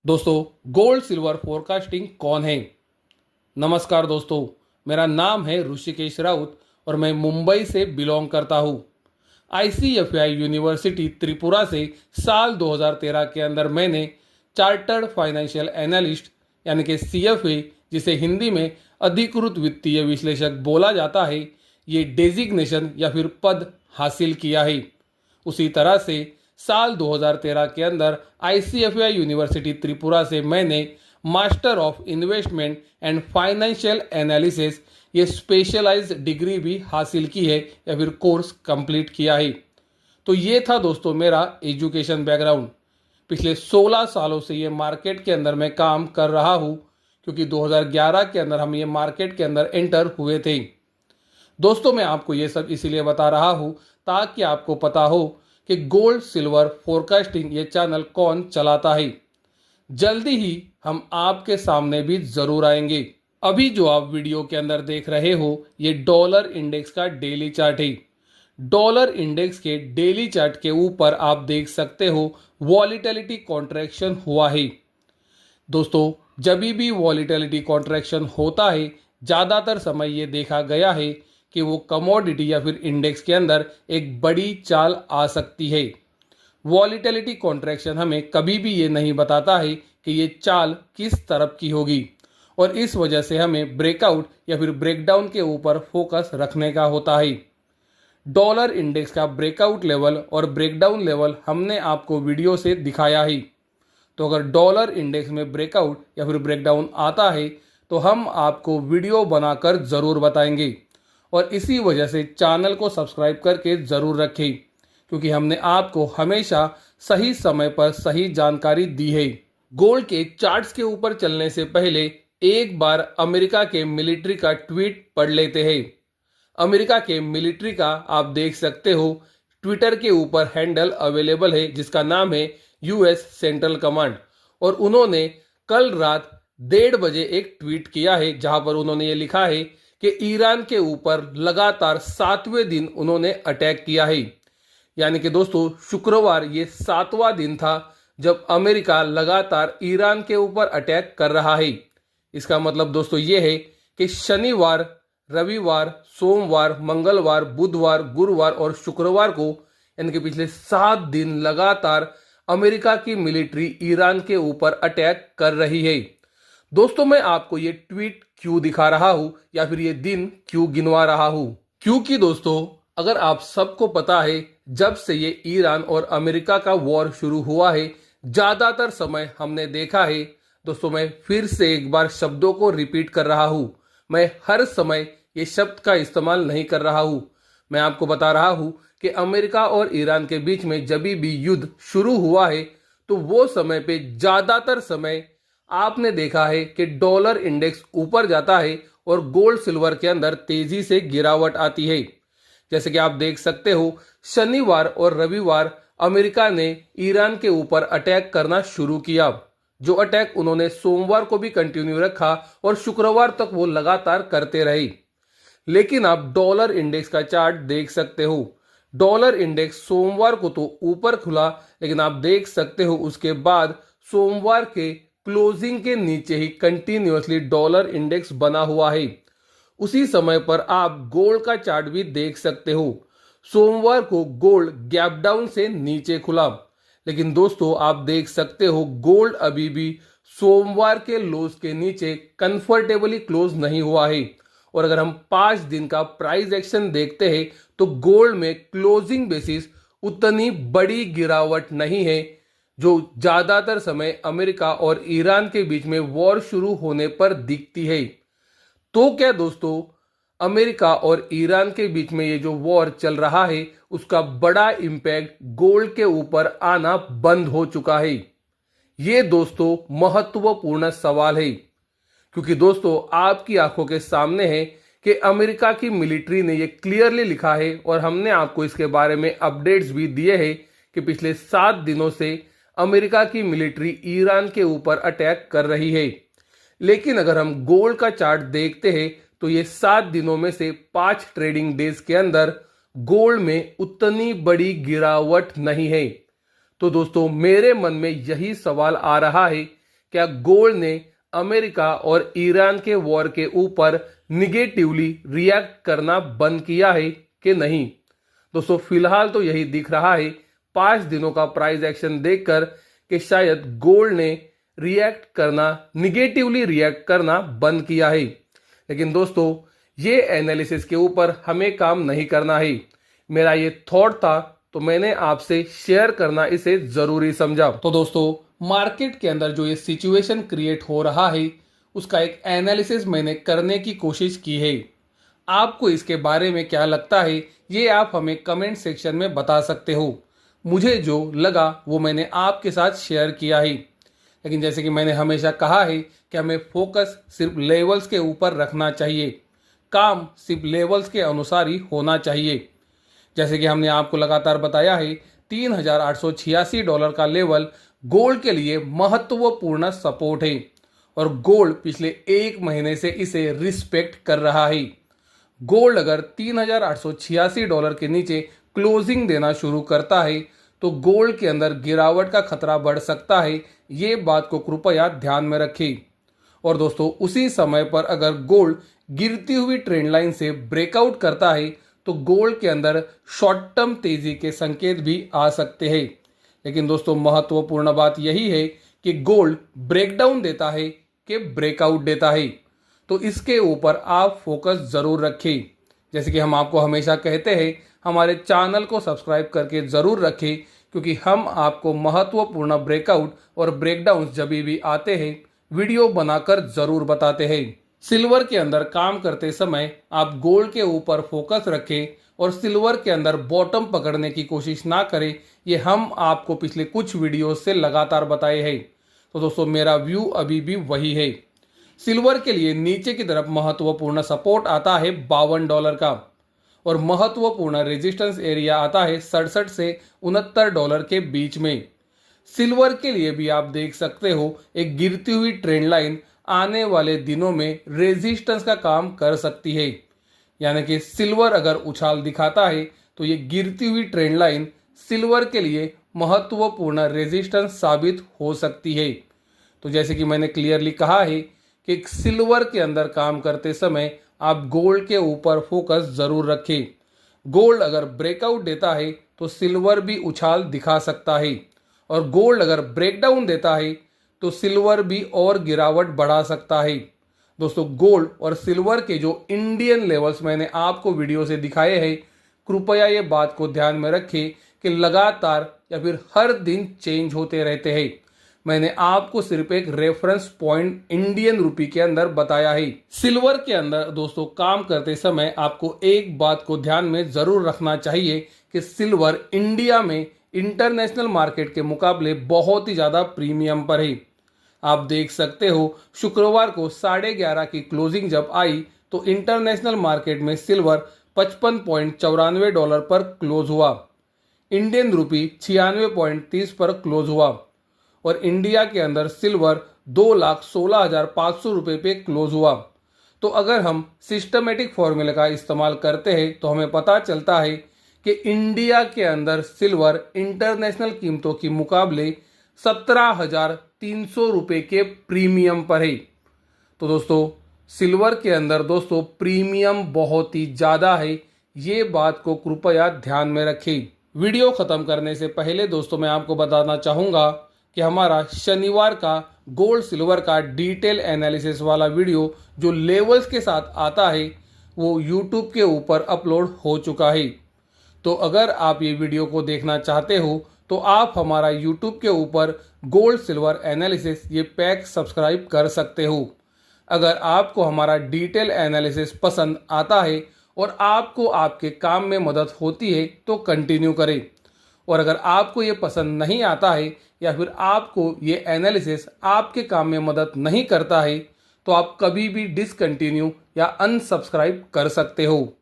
दोस्तों, gold silver forecasting कौन है? नमस्कार दोस्तों, मेरा नाम है ऋषिकेश राउत और मैं मुंबई से बिलोंग करता हूँ। आईसीएफआई यूनिवर्सिटी त्रिपुरा से साल 2013 के अंदर मैंने चार्टर्ड फाइनेंशियल एनालिस्ट यानी कि सीएफए, जिसे हिंदी में अधिकृत वित्तीय विश्लेषक बोला जाता है, ये डेजिग्नेशन या फिर पद हासिल किया है। उसी तरह से साल 2013 के अंदर आईसीएफआई यूनिवर्सिटी त्रिपुरा से मैंने master of investment and financial analysis ये स्पेशलाइज्ड डिग्री भी हासिल की है या फिर कोर्स कंप्लीट किया है। तो ये था दोस्तों मेरा एजुकेशन बैकग्राउंड। पिछले 16 सालों से ये मार्केट के अंदर मैं काम कर रहा हूँ, क्योंकि 2011 के अंदर हम ये मार्केट के अंदर एंटर हुए थे। दोस्तों, मैं आपको ये सब इसीलिए बता रहा हूँ ताकि आपको पता हो कि गोल्ड सिल्वर फोरकास्टिंग ये चैनल कौन चलाता है। जल्दी ही हम आपके सामने भी जरूर आएंगे। अभी जो आप वीडियो के अंदर देख रहे हो, ये डॉलर इंडेक्स का डेली चार्ट है। डॉलर इंडेक्स के डेली चार्ट के ऊपर आप देख सकते हो वॉलीटिलिटी कॉन्ट्रैक्शन हुआ है। दोस्तों, जब भी वॉलीटिलिटी कॉन्ट्रैक्शन होता है, ज़्यादातर समय ये देखा गया है कि वो कमोडिटी या फिर इंडेक्स के अंदर एक बड़ी चाल आ सकती है। वॉलीटिलिटी कॉन्ट्रैक्शन हमें कभी भी ये नहीं बताता है कि ये चाल किस तरफ की होगी, और इस वजह से हमें ब्रेकआउट या फिर ब्रेकडाउन के ऊपर फोकस रखने का होता है। डॉलर इंडेक्स का ब्रेकआउट लेवल और ब्रेकडाउन लेवल हमने आपको वीडियो से दिखाया है। तो अगर डॉलर इंडेक्स में ब्रेकआउट या फिर ब्रेकडाउन आता है तो हम आपको वीडियो बनाकर ज़रूर बताएंगे, और इसी वजह से चैनल को सब्सक्राइब करके ज़रूर रखें, क्योंकि हमने आपको हमेशा सही समय पर सही जानकारी दी है। गोल्ड के चार्ट्स के ऊपर चलने से पहले एक बार अमेरिका के मिलिट्री का ट्वीट पढ़ लेते हैं। अमेरिका के मिलिट्री का आप देख सकते हो ट्विटर के ऊपर हैंडल अवेलेबल है, जिसका नाम है यूएस सेंट्रल कमांड, और उन्होंने कल रात 1:30 बजे एक ट्वीट किया है, जहां पर उन्होंने ये लिखा है कि ईरान के ऊपर लगातार 7वें दिन उन्होंने अटैक किया है। यानी कि दोस्तों, शुक्रवार ये 7वां दिन था जब अमेरिका लगातार ईरान के ऊपर अटैक कर रहा है। इसका मतलब दोस्तों ये है कि शनिवार, रविवार, सोमवार, मंगलवार, बुधवार, गुरुवार और शुक्रवार को, यानी कि पिछले 7 दिन लगातार अमेरिका की मिलिट्री ईरान के ऊपर अटैक कर रही है। दोस्तों, मैं आपको ये ट्वीट क्यों दिखा रहा हूं या फिर ये दिन क्यों गिनवा रहा हूं? क्योंकि दोस्तों, अगर आप सबको पता है, जब से ये ईरान और अमेरिका का वॉर शुरू हुआ है, ज्यादातर समय हमने देखा है। दोस्तों, मैं फिर से एक बार शब्दों को रिपीट कर रहा हूं, मैं हर समय ये शब्द का इस्तेमाल नहीं कर रहा हूं। मैं आपको बता रहा हूं कि अमेरिका और ईरान के बीच में जब भी युद्ध शुरू हुआ है, तो वो समय पे ज्यादातर समय आपने देखा है कि डॉलर इंडेक्स ऊपर जाता है और गोल्ड सिल्वर के अंदर तेजी से गिरावट आती है। जैसे कि आप देख सकते हो, शनिवार और रविवार अमेरिका ने ईरान के ऊपर अटैक करना शुरू किया, जो अटैक उन्होंने सोमवार को भी कंटिन्यू रखा और शुक्रवार तक वो लगातार करते रहे। लेकिन आप डॉलर इंडेक्स का चार्ट देख सकते हो, डॉलर इंडेक्स सोमवार को तो ऊपर खुला, लेकिन आप देख सकते हो उसके बाद सोमवार के क्लोजिंग के नीचे ही कंटिन्यूअसली डॉलर इंडेक्स बना हुआ है। उसी समय पर आप गोल्ड का चार्ट भी देख सकते हो। सोमवार को गोल्ड गैप डाउन से नीचे खुला, लेकिन दोस्तों आप देख सकते हो गोल्ड अभी भी सोमवार के लोज के नीचे कंफर्टेबली क्लोज नहीं हुआ है। और अगर हम 5 दिन का प्राइस एक्शन देखते हैं तो गोल्ड में क्लोजिंग बेसिस उतनी बड़ी गिरावट नहीं है, जो ज्यादातर समय अमेरिका और ईरान के बीच में वॉर शुरू होने पर दिखती है। तो क्या दोस्तों, अमेरिका और ईरान के बीच में ये जो वॉर चल रहा है, उसका बड़ा इंपैक्ट गोल्ड के ऊपर आना बंद हो चुका है? ये दोस्तों महत्वपूर्ण सवाल है, क्योंकि दोस्तों आपकी आंखों के सामने है कि अमेरिका की मिलिट्री ने ये क्लियरली लिखा है, और हमने आपको इसके बारे में अपडेट्स भी दिए हैं कि पिछले 7 दिनों से अमेरिका की मिलिट्री ईरान के ऊपर अटैक कर रही है। लेकिन अगर हम गोल्ड का चार्ट देखते हैं तो ये 7 दिनों में से 5 ट्रेडिंग डेज के अंदर गोल्ड में उतनी बड़ी गिरावट नहीं है। तो दोस्तों, मेरे मन में यही सवाल आ रहा है क्या गोल्ड ने अमेरिका और ईरान के वॉर के ऊपर निगेटिवली रिएक्ट करना बंद किया है कि नहीं। दोस्तों फिलहाल तो यही दिख रहा है 5 दिनों का प्राइस एक्शन देखकर कि शायद गोल्ड ने निगेटिवली रिएक्ट करना बंद किया है। लेकिन दोस्तों ये एनालिसिस के ऊपर हमें काम नहीं करना है। मेरा ये थॉट था तो मैंने आपसे शेयर करना इसे जरूरी समझा। तो दोस्तों मार्केट के अंदर जो ये सिचुएशन क्रिएट हो रहा है उसका एक एनालिसिस मैंने करने की कोशिश की है। आपको इसके बारे में क्या लगता है ये आप हमें कमेंट सेक्शन में बता सकते हो। मुझे जो लगा वो मैंने आपके साथ शेयर किया है। लेकिन जैसे कि मैंने हमेशा कहा है कि हमें फोकस सिर्फ लेवल्स के ऊपर रखना चाहिए, काम सिर्फ लेवल्स के अनुसार ही होना चाहिए। जैसे कि हमने आपको लगातार बताया है $3,886 का लेवल गोल्ड के लिए महत्वपूर्ण सपोर्ट है और गोल्ड पिछले 1 महीने से इसे रिस्पेक्ट कर रहा है। गोल्ड अगर $3,886 के नीचे क्लोजिंग देना शुरू करता है तो गोल्ड के अंदर गिरावट का खतरा बढ़ सकता है। ये बात को कृपया ध्यान में रखें। और दोस्तों उसी समय पर अगर गोल्ड गिरती हुई ट्रेंड लाइन से ब्रेकआउट करता है तो गोल्ड के अंदर शॉर्ट टर्म तेजी के संकेत भी आ सकते हैं। लेकिन दोस्तों महत्वपूर्ण बात यही है कि गोल्ड ब्रेकडाउन देता है कि ब्रेकआउट देता है, तो इसके ऊपर आप फोकस जरूर रखें। जैसे कि हम आपको हमेशा कहते हैं हमारे चैनल को सब्सक्राइब करके जरूर रखें, क्योंकि हम आपको महत्वपूर्ण ब्रेकआउट और ब्रेकडाउन जब भी आते हैं वीडियो बनाकर जरूर बताते हैं। सिल्वर के अंदर काम करते समय आप गोल्ड के ऊपर फोकस रखें और सिल्वर के अंदर बॉटम पकड़ने की कोशिश ना करें। ये हम आपको पिछले कुछ वीडियो से लगातार बताए हैं। तो दोस्तों मेरा व्यू अभी भी वही है। सिल्वर के लिए नीचे की तरफ महत्वपूर्ण सपोर्ट आता है $52 का और महत्वपूर्ण रेजिस्टेंस एरिया आता है $67 से $69 के बीच में। सिल्वर के लिए भी आप देख सकते हो एक गिरती हुई ट्रेंड लाइन आने वाले दिनों में रेजिस्टेंस का काम कर सकती है। यानी कि सिल्वर अगर उछाल दिखाता है तो ये गिरती हुई ट्रेंड लाइन सिल्वर के लिए महत्वपूर्ण रेजिस्टेंस साबित हो सकती है। तो जैसे कि मैंने क्लियरली कहा है कि सिल्वर के अंदर काम करते समय आप गोल्ड के ऊपर फोकस जरूर रखें। गोल्ड अगर ब्रेकआउट देता है तो सिल्वर भी उछाल दिखा सकता है और गोल्ड अगर ब्रेकडाउन देता है तो सिल्वर भी और गिरावट बढ़ा सकता है। दोस्तों गोल्ड और सिल्वर के जो इंडियन लेवल्स मैंने आपको वीडियो से दिखाए हैं, कृपया ये बात को ध्यान में रखें कि लगातार या फिर हर दिन चेंज होते रहते हैं। मैंने आपको सिर्फ एक रेफरेंस पॉइंट इंडियन रुपी के अंदर बताया है। सिल्वर के अंदर दोस्तों काम करते समय आपको एक बात को ध्यान में जरूर रखना चाहिए कि सिल्वर इंडिया में इंटरनेशनल मार्केट के मुकाबले बहुत ही ज़्यादा प्रीमियम पर है। आप देख सकते हो शुक्रवार को 11:30 की क्लोजिंग जब आई तो इंटरनेशनल मार्केट में सिल्वर $55.94 पर क्लोज हुआ, इंडियन रुपी 96.30 पर क्लोज हुआ और इंडिया के अंदर सिल्वर 2,16,500 रुपये पे क्लोज हुआ। तो अगर हम सिस्टमेटिक फॉर्मूले का इस्तेमाल करते हैं तो हमें पता चलता है कि इंडिया के अंदर सिल्वर इंटरनेशनल कीमतों के मुकाबले 17,300 रुपये के प्रीमियम पर है। तो दोस्तों सिल्वर के अंदर दोस्तों प्रीमियम बहुत ही ज़्यादा है, ये बात को कृपया ध्यान में रखें। वीडियो ख़त्म करने से पहले दोस्तों मैं आपको बताना चाहूँगा कि हमारा शनिवार का गोल्ड सिल्वर का डिटेल एनालिसिस वाला वीडियो जो लेवल्स के साथ आता है वो यूट्यूब के ऊपर अपलोड हो चुका है। तो अगर आप ये वीडियो को देखना चाहते हो तो आप हमारा यूट्यूब के ऊपर गोल्ड सिल्वर एनालिसिस ये पैक सब्सक्राइब कर सकते हो। अगर आपको हमारा डिटेल एनालिसिस पसंद आता है और आपको आपके काम में मदद होती है तो कंटिन्यू करें, और अगर आपको ये पसंद नहीं आता है या फिर आपको ये एनालिसिस आपके काम में मदद नहीं करता है तो आप कभी भी डिसकंटिन्यू या अनसब्सक्राइब कर सकते हो।